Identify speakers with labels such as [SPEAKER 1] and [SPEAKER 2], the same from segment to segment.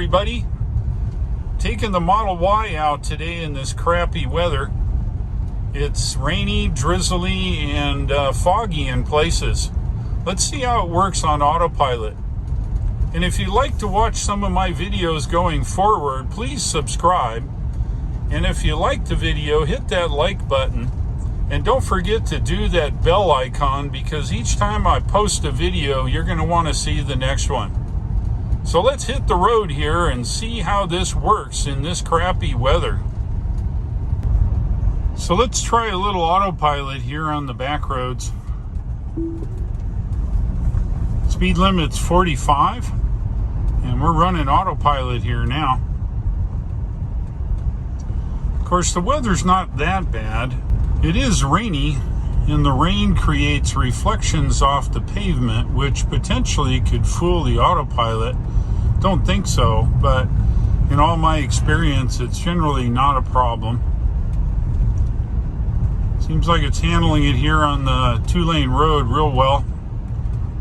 [SPEAKER 1] everybody. Taking the Model Y out today in this crappy weather. It's rainy, drizzly, and foggy in places. Let's see how it works on autopilot. And if you'd like to watch some of my videos going forward, please subscribe. And if you like the video, hit that like button. And don't forget to do that bell icon, because each time I post a video, you're going to want to see the next one. So let's hit the road here and see how this works in this crappy weather. So let's try a little autopilot here on the back roads. Speed limit's 45, and we're running autopilot here now. Of course, the weather's not that bad. It is rainy, and the rain creates reflections off the pavement, which potentially could fool the autopilot. Don't think so, but in all my experience, it's generally not a problem. Seems like it's handling it here on the 2-lane road real well.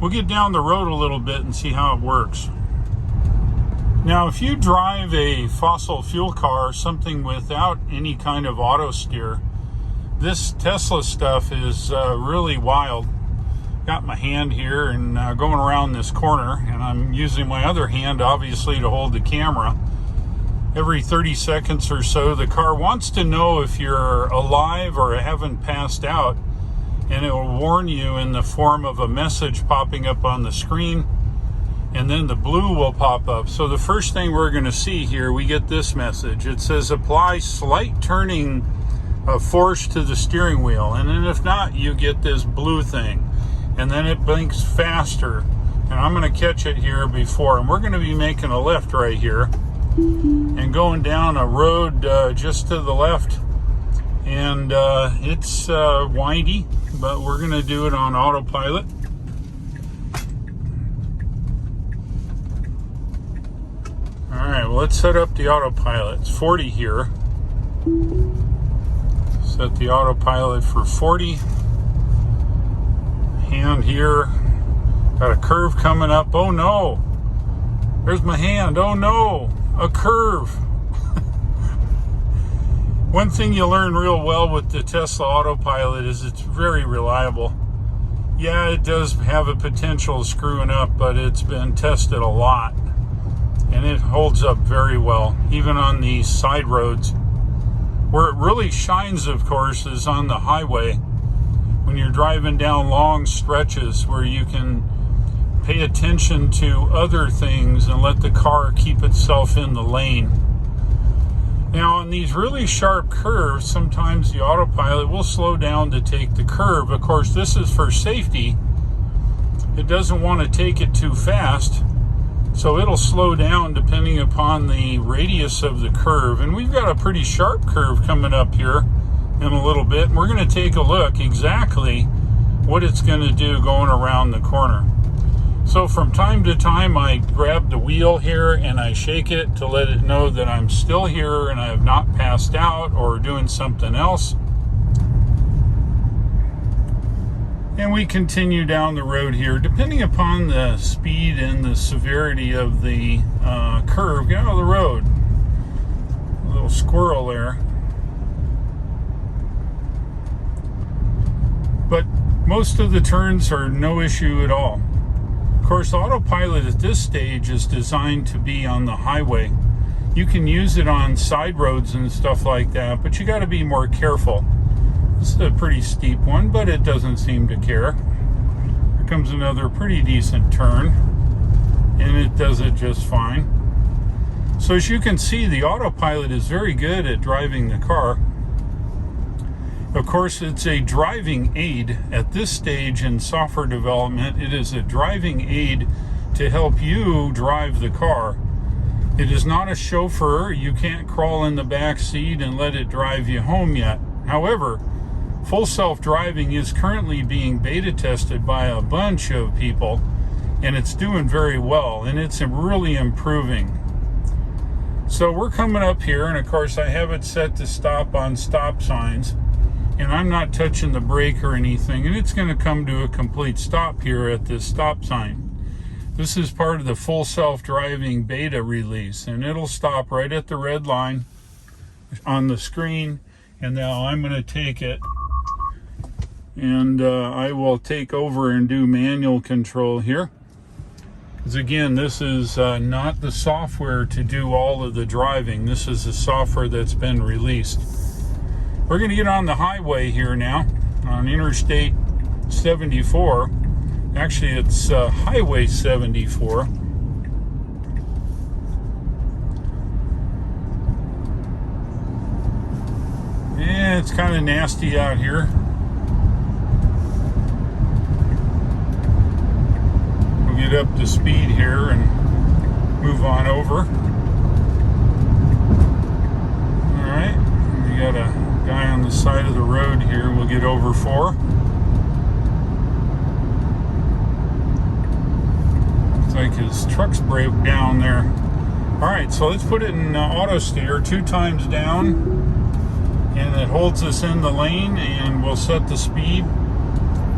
[SPEAKER 1] We'll get down the road a little bit and see how it works. Now, if you drive a fossil fuel car, something without any kind of auto steer, this Tesla stuff is really wild. Got my hand here and going around this corner, and I'm using my other hand obviously to hold the camera. Every 30 seconds or so, the car wants to know if you're alive or haven't passed out, and it will warn you in the form of a message popping up on the screen, and then the blue will pop up. So the first thing we're going to see here, we get this message. It says apply slight turning force to the steering wheel, and then if not, you get this blue thing, and then it blinks faster. And I'm going to catch it here before, and we're going to be making a left right here and going down a road just to the left, and it's windy, but we're going to do it on autopilot. Alright, well, let's set up the autopilot. It's 40 here. Set the autopilot for 40. Hand here. Got a curve coming up. Oh no! There's my hand. Oh no! A curve! One thing you learn real well with the Tesla autopilot is it's very reliable. Yeah, it does have a potential of screwing up, but it's been tested a lot. And it holds up very well, even on these side roads. Where it really shines, of course, is on the highway. When you're driving down long stretches where you can pay attention to other things and let the car keep itself in the lane. Now, on these really sharp curves, sometimes the autopilot will slow down to take the curve. Of course, this is for safety. It doesn't want to take it too fast, so it'll slow down depending upon the radius of the curve. And we've got a pretty sharp curve coming up here in a little bit. And we're going to take a look exactly what it's going to do going around the corner. So from time to time, I grab the wheel here and I shake it to let it know that I'm still here and I have not passed out or doing something else. And we continue down the road here, depending upon the speed and the severity of the curve. Get out of the road. A little squirrel there. But most of the turns are no issue at all. Of course, autopilot at this stage is designed to be on the highway. You can use it on side roads and stuff like that, but you got to be more careful. This is a pretty steep one, but it doesn't seem to care. Here comes another pretty decent turn, and it does it just fine. So as you can see, the autopilot is very good at driving the car. Of course, it's a driving aid. At this stage in software development, it is a driving aid to help you drive the car. It is not a chauffeur. You can't crawl in the back seat and let it drive you home yet. However, full self-driving is currently being beta tested by a bunch of people, and it's doing very well, and it's really improving. So we're coming up here, and of course I have it set to stop on stop signs, and I'm not touching the brake or anything, and it's going to come to a complete stop here at this stop sign. This is part of the full self-driving beta release, and it'll stop right at the red line on the screen. And now I'm going to take it, and I will take over and do manual control here. Because again, this is not the software to do all of the driving. This is the software that's been released. We're going to get on the highway here now, on Interstate 74. Actually, it's Highway 74. Yeah, it's kind of nasty out here. We'll get up to speed here and move on over. All right, we got a guy on the side of the road here we'll get over for. Looks like his truck's broke down there. All right, so let's put it in auto steer 2 times down, and it holds us in the lane, and we'll set the speed.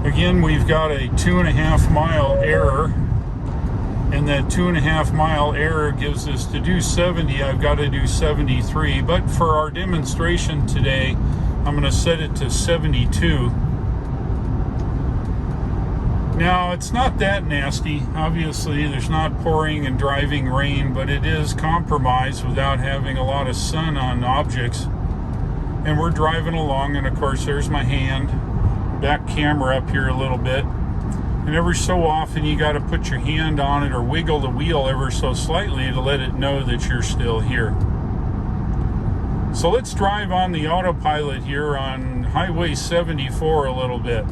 [SPEAKER 1] Again, we've got a 2.5 mile error, and that 2.5 mile error gives us, to do 70, I've got to do 73, but for our demonstration today, I'm going to set it to 72. Now, it's not that nasty. Obviously, there's not pouring and driving rain, but it is compromised without having a lot of sun on objects. And we're driving along, and of course, there's my hand. Back camera up here a little bit. And every so often, you got to put your hand on it or wiggle the wheel ever so slightly to let it know that you're still here. So let's drive on the autopilot here on Highway 74 a little bit.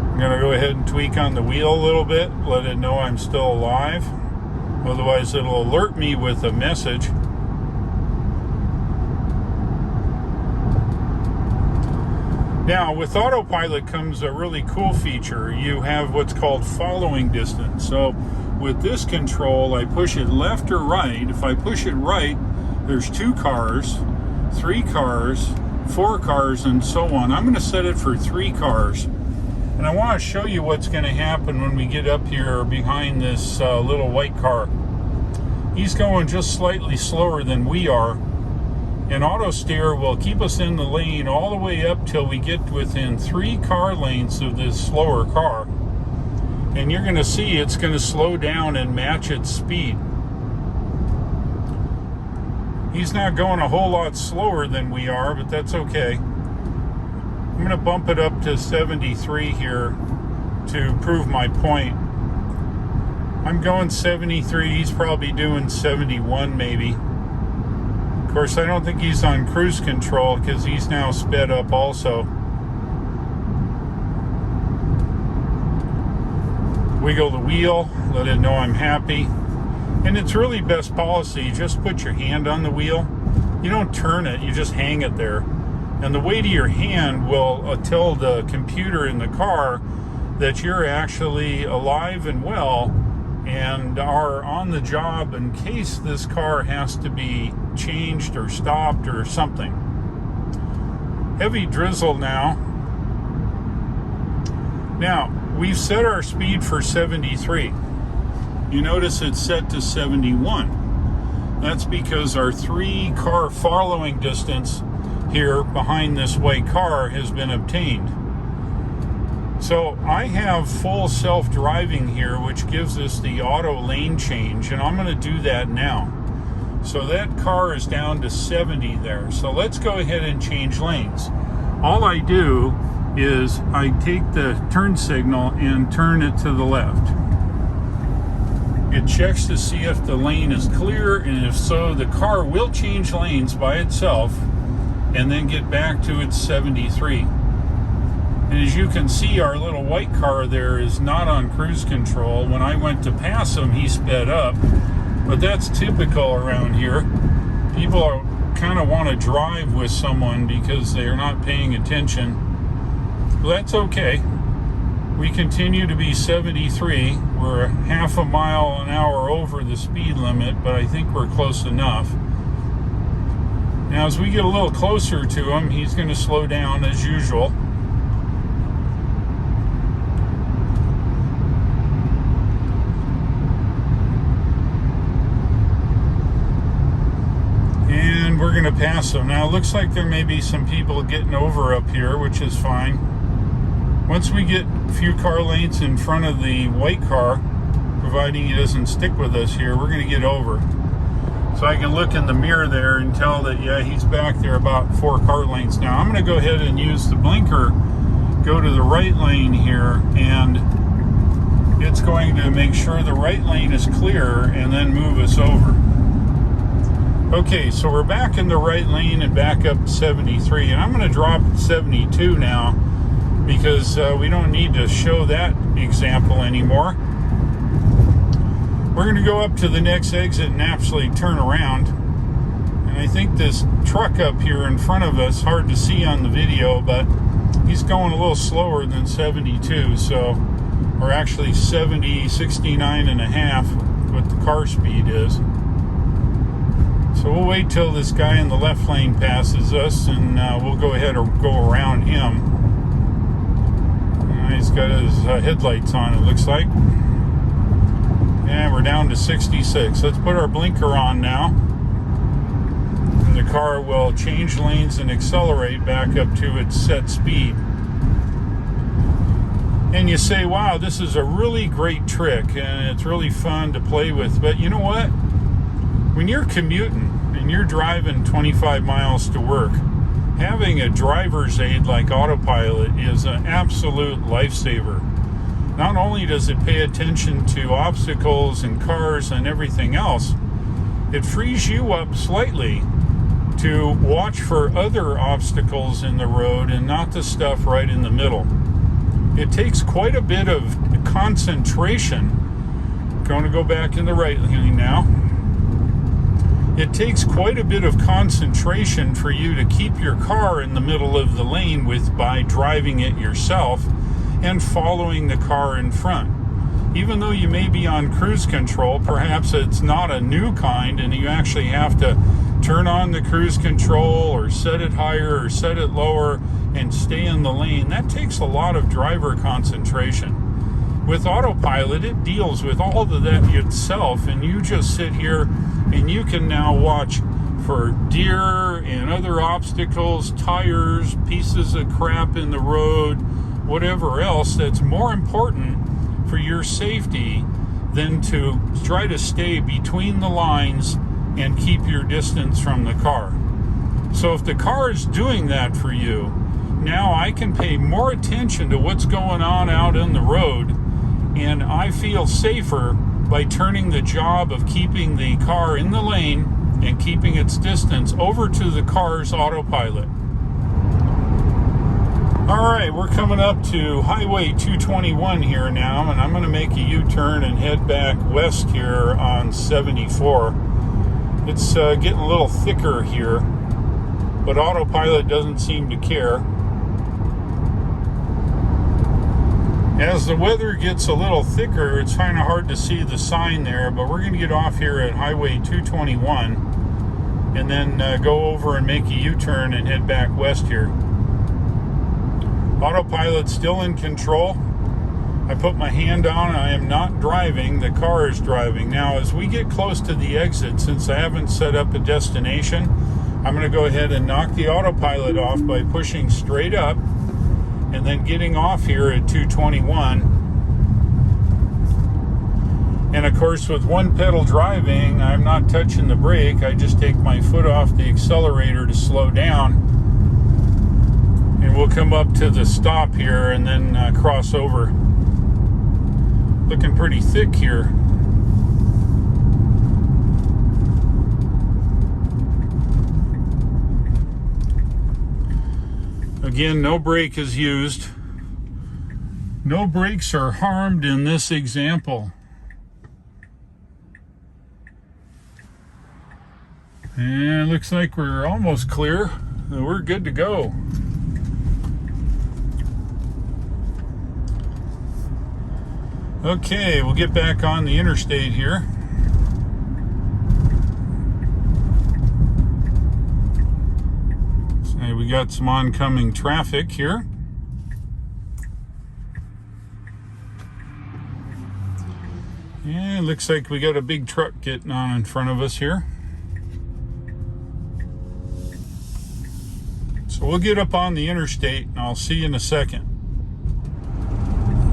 [SPEAKER 1] I'm going to go ahead and tweak on the wheel a little bit, let it know I'm still alive. Otherwise, it'll alert me with a message. Now, with autopilot comes a really cool feature. You have what's called following distance. So with this control, I push it left or right. If I push it right, there's 2 cars, 3 cars, 4 cars, and so on. I'm going to set it for 3 cars. And I want to show you what's going to happen when we get up here behind this little white car. He's going just slightly slower than we are. And auto steer will keep us in the lane all the way up till we get within 3 car lengths of this slower car. And you're going to see it's going to slow down and match its speed. He's not going a whole lot slower than we are, but that's okay. I'm going to bump it up to 73 here to prove my point. I'm going 73. He's probably doing 71 maybe. Of course, I don't think he's on cruise control because he's now sped up also. Wiggle the wheel, let it know I'm happy. And it's really best policy, just put your hand on the wheel. You don't turn it, you just hang it there. And the weight of your hand will tell the computer in the car that you're actually alive and well and are on the job in case this car has to be changed or stopped or something. Heavy drizzle now. Now, we've set our speed for 73. You notice it's set to 71. That's because our 3 car following distance here behind this white car has been obtained. So I have full self-driving here, which gives us the auto lane change, and I'm going to do that now. So that car is down to 70 there. So let's go ahead and change lanes. All I do is I take the turn signal and turn it to the left. It checks to see if the lane is clear, and if so, the car will change lanes by itself and then get back to its 73. And as you can see, our little white car there is not on cruise control. When I went to pass him, he sped up, but that's typical around here. People kind of want to drive with someone because they're not paying attention. Well, that's okay. We continue to be 73. We're 0.5 mile an hour over the speed limit, but I think we're close enough. Now, as we get a little closer to him, he's going to slow down as usual. and we're going to pass them. Now it looks like there may be some people getting over up here, which is fine. Once we get a few car lengths in front of the white car, providing he doesn't stick with us here, we're going to get over. So I can look in the mirror there and tell that, yeah, he's back there about 4 car lengths now. I'm going to go ahead and use the blinker, go to the right lane here, and it's going to make sure the right lane is clear and then move us over. Okay, so we're back in the right lane and back up to 73, and I'm going to drop 72 now because we don't need to show that example anymore. We're going to go up to the next exit and actually turn around. And I think this truck up here in front of us, hard to see on the video, but he's going a little slower than 72, so, or actually 69 and a half, what the car speed is. So we'll wait till this guy in the left lane passes us, and we'll go ahead or go around him. He's got his headlights on, it looks like. And we're down to 66. Let's put our blinker on now. And the car will change lanes and accelerate back up to its set speed. And you say, wow, this is a really great trick and it's really fun to play with. But you know what? When you're commuting and you're driving 25 miles to work, having a driver's aid like Autopilot is an absolute lifesaver. Not only does it pay attention to obstacles and cars and everything else, it frees you up slightly to watch for other obstacles in the road and not the stuff right in the middle. It takes quite a bit of concentration. Going to go back in the right lane now. It takes quite a bit of concentration for you to keep your car in the middle of the lane by driving it yourself and following the car in front. Even though you may be on cruise control, perhaps it's not a new kind and you actually have to turn on the cruise control or set it higher or set it lower and stay in the lane. That takes a lot of driver concentration. With Autopilot, it deals with all of that itself, and you just sit here and you can now watch for deer and other obstacles, tires, pieces of crap in the road, whatever else that's more important for your safety than to try to stay between the lines and keep your distance from the car. So if the car is doing that for you, now I can pay more attention to what's going on out in the road, and I feel safer by turning the job of keeping the car in the lane and keeping its distance over to the car's Autopilot. All right, we're coming up to Highway 221 here now, and I'm going to make a U-turn and head back west here on 74. It's getting a little thicker here, but Autopilot doesn't seem to care. As the weather gets a little thicker, it's kind of hard to see the sign there, but we're going to get off here at Highway 221 and then go over and make a U-turn and head back west here. Autopilot's still in control. I put my hand on, I am not driving, the car is driving. Now, as we get close to the exit, since I haven't set up a destination, I'm going to go ahead and knock the Autopilot off by pushing straight up and then getting off here at 221. And of course, with one pedal driving, I'm not touching the brake. I just take my foot off the accelerator to slow down. And we'll come up to the stop here and then cross over. Looking pretty thick here. Again, no brake is used. No brakes are harmed in this example. And it looks like we're almost clear. We're good to go. Okay, we'll get back on the interstate here. So we got some oncoming traffic here. And it looks like we got a big truck getting on in front of us here. So we'll get up on the interstate and I'll see you in a second.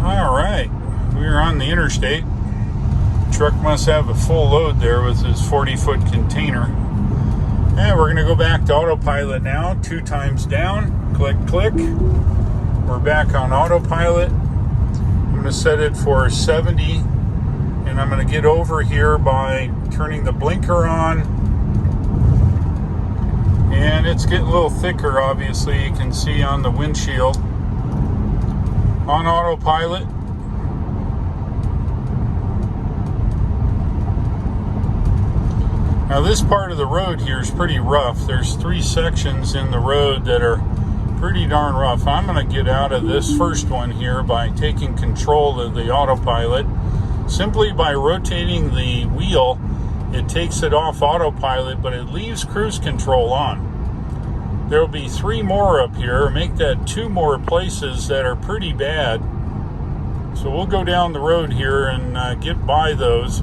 [SPEAKER 1] All right, we're on the interstate. Truck must have a full load there with his 40-foot container. And we're gonna go back to autopilot now. 2 times down, click, click. We're back on autopilot. I'm gonna set it for 70, and I'm gonna get over here by turning the blinker on. And it's getting a little thicker, obviously, you can see on the windshield. On autopilot. Now this part of the road here is pretty rough. There's 3 sections in the road that are pretty darn rough. I'm going to get out of this first one here by taking control of the autopilot. Simply by rotating the wheel, it takes it off autopilot, but it leaves cruise control on. There will be 3 more up here. Make that 2 more places that are pretty bad. So we'll go down the road here and get by those.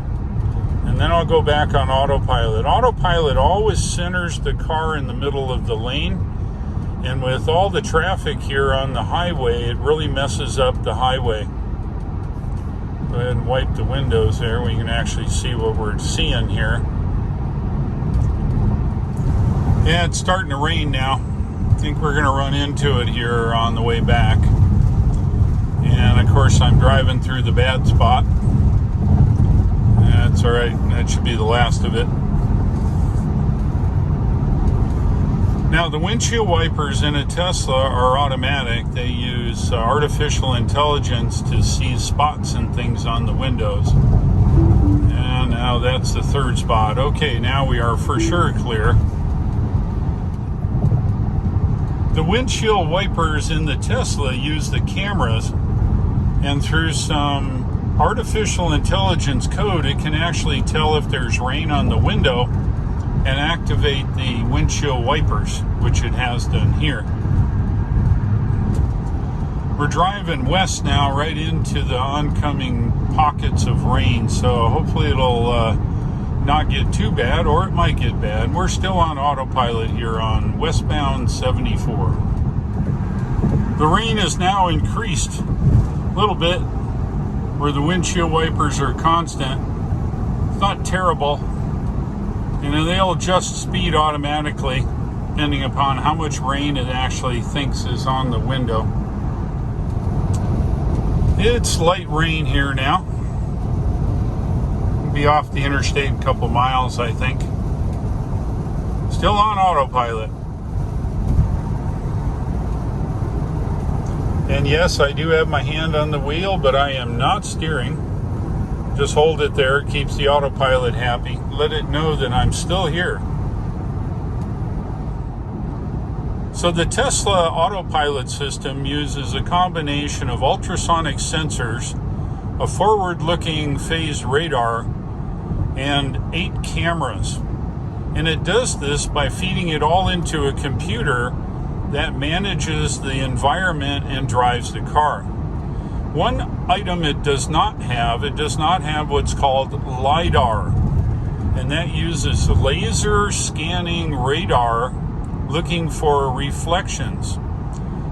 [SPEAKER 1] And then I'll go back on autopilot. Autopilot always centers the car in the middle of the lane. And with all the traffic here on the highway, it really messes up the highway. Go ahead and wipe the windows there. We can actually see what we're seeing here. Yeah, it's starting to rain now. I think we're going to run into it here on the way back. And of course, I'm driving through the bad spot. That's all right. That should be the last of it. Now, the windshield wipers in a Tesla are automatic. They use artificial intelligence to see spots and things on the windows. And now that's the 3rd spot. Okay, now we are for sure clear. The windshield wipers in the Tesla use the cameras, and through some artificial intelligence code, it can actually tell if there's rain on the window and activate the windshield wipers, which it has done here. We're driving west now, right into the oncoming pockets of rain, so hopefully it'll not get too bad, or it might get bad. We're still on autopilot here on westbound 74. The rain has now increased a little bit, where the windshield wipers are constant. It's not terrible. And then they'll adjust speed automatically depending upon how much rain it actually thinks is on the window. It's light rain here now. We'll be off the interstate a couple miles, I think. Still on autopilot. And yes, I do have my hand on the wheel, but I am not steering. Just hold it there. It keeps the autopilot happy. Let it know that I'm still here. So the Tesla autopilot system uses a combination of ultrasonic sensors, a forward-looking phased radar, and 8 cameras. And it does this by feeding it all into a computer that manages the environment and drives the car. One item it does not have what's called LiDAR, and that uses laser scanning radar looking for reflections.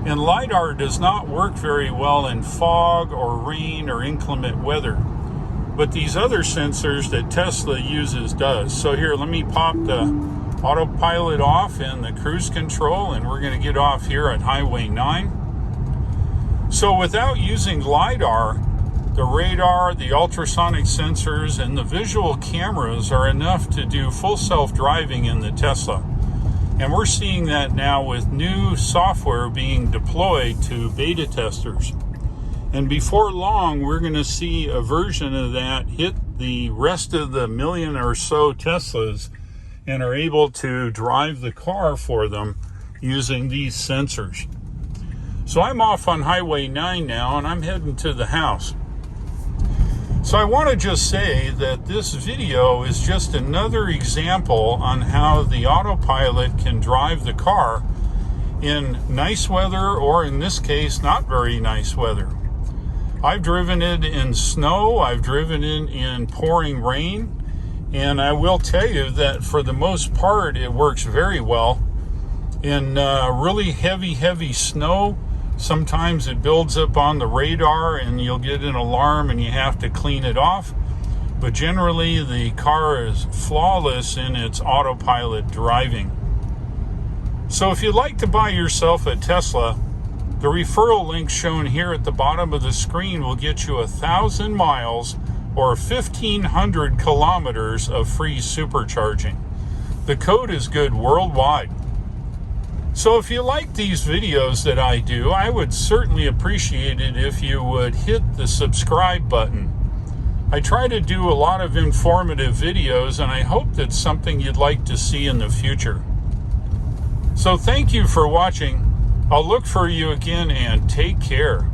[SPEAKER 1] And LiDAR does not work very well in fog or rain or inclement weather, but these other sensors that Tesla uses does. So here, let me pop the autopilot off and the cruise control, and we're going to get off here at Highway 9. So without using LiDAR, the radar, the ultrasonic sensors, and the visual cameras are enough to do full self-driving in the Tesla. And we're seeing that now with new software being deployed to beta testers. And before long, we're going to see a version of that hit the rest of the 1 million or so Teslas and are able to drive the car for them using these sensors. So I'm off on Highway 9 now, and I'm heading to the house. So I want to just say that this video is just another example on how the autopilot can drive the car in nice weather, or in this case, not very nice weather. I've driven it in snow, I've driven it in pouring rain, and I will tell you that for the most part, it works very well. In really heavy snow, sometimes it builds up on the radar and you'll get an alarm and you have to clean it off. But generally, the car is flawless in its autopilot driving. So if you'd like to buy yourself a Tesla, the referral link shown here at the bottom of the screen will get you 1,000 miles or 1,500 kilometers of free supercharging. The code is good worldwide. So if you like these videos that I do, I would certainly appreciate it if you would hit the subscribe button. I try to do a lot of informative videos, and I hope that's something you'd like to see in the future. So thank you for watching. I'll look for you again, and take care.